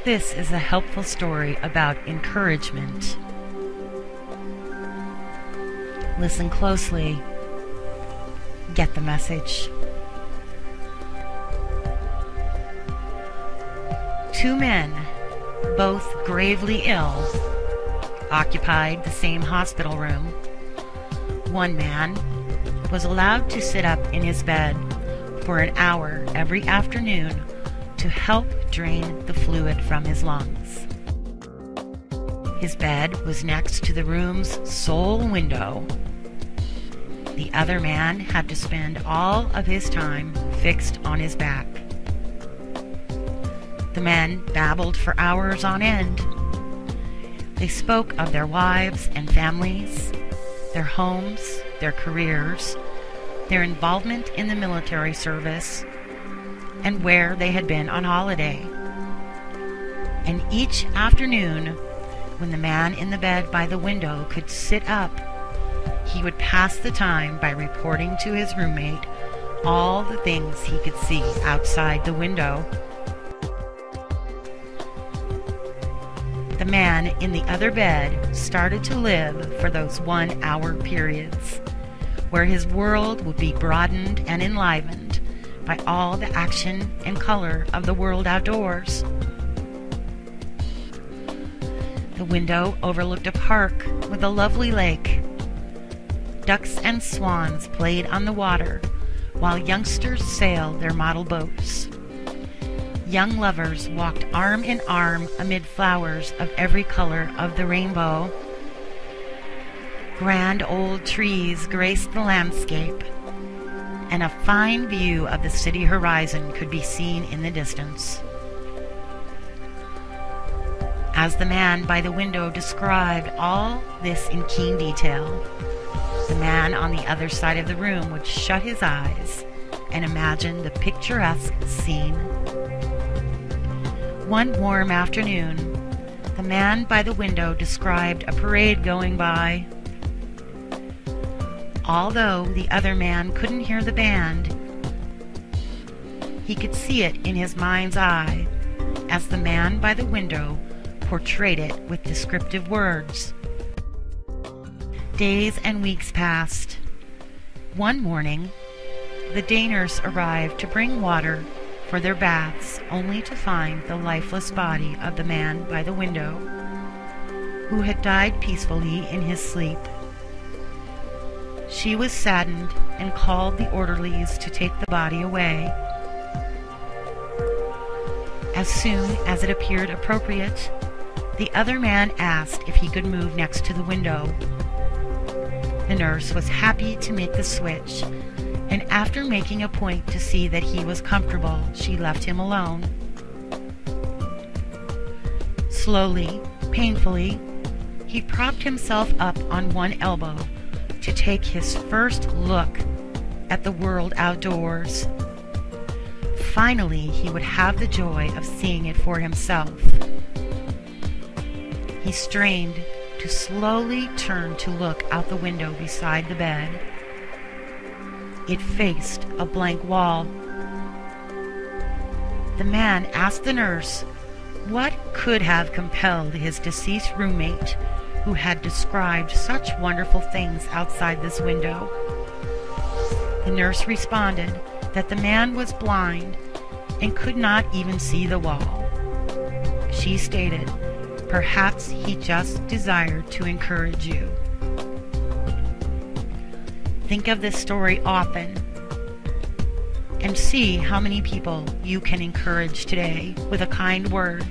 This is a helpful story about encouragement. Listen closely. Get the message. Two men, both gravely ill, occupied the same hospital room. One man was allowed to sit up in his bed for an hour every afternoon to help drain the fluid from his lungs. His bed was next to the room's sole window. The other man had to spend all of his time fixed on his back. The men babbled for hours on end. They spoke of their wives and families, their homes, their careers, their involvement in the military service, and where they had been on holiday. And each afternoon, when the man in the bed by the window could sit up, he would pass the time by reporting to his roommate all the things he could see outside the window. The man in the other bed started to live for those 1 hour periods, where his world would be broadened and enlivened by all the action and color of the world outdoors. The window overlooked a park with a lovely lake. Ducks and swans played on the water while youngsters sailed their model boats. Young lovers walked arm in arm amid flowers of every color of the rainbow. Grand old trees graced the landscape, and a fine view of the city horizon could be seen in the distance. As the man by the window described all this in keen detail, the man on the other side of the room would shut his eyes and imagine the picturesque scene. One warm afternoon, the man by the window described a parade going by. Although the other man couldn't hear the band, he could see it in his mind's eye as the man by the window portrayed it with descriptive words. Days and weeks passed. One morning, the day nurse arrived to bring water for their baths, only to find the lifeless body of the man by the window, who had died peacefully in his sleep. She was saddened and called the orderlies to take the body away. As soon as it appeared appropriate, the other man asked if he could move next to the window. The nurse was happy to make the switch, and after making a point to see that he was comfortable, she left him alone. Slowly, painfully, he propped himself up on one elbow to take his first look at the world outdoors. Finally, he would have the joy of seeing it for himself. He strained to slowly turn to look out the window beside the bed. It faced a blank wall. The man asked the nurse what could have compelled his deceased roommate, who had described such wonderful things outside this window. The nurse responded that the man was blind and could not even see the wall. She stated, "Perhaps he just desired to encourage you." Think of this story often and see how many people you can encourage today with a kind word.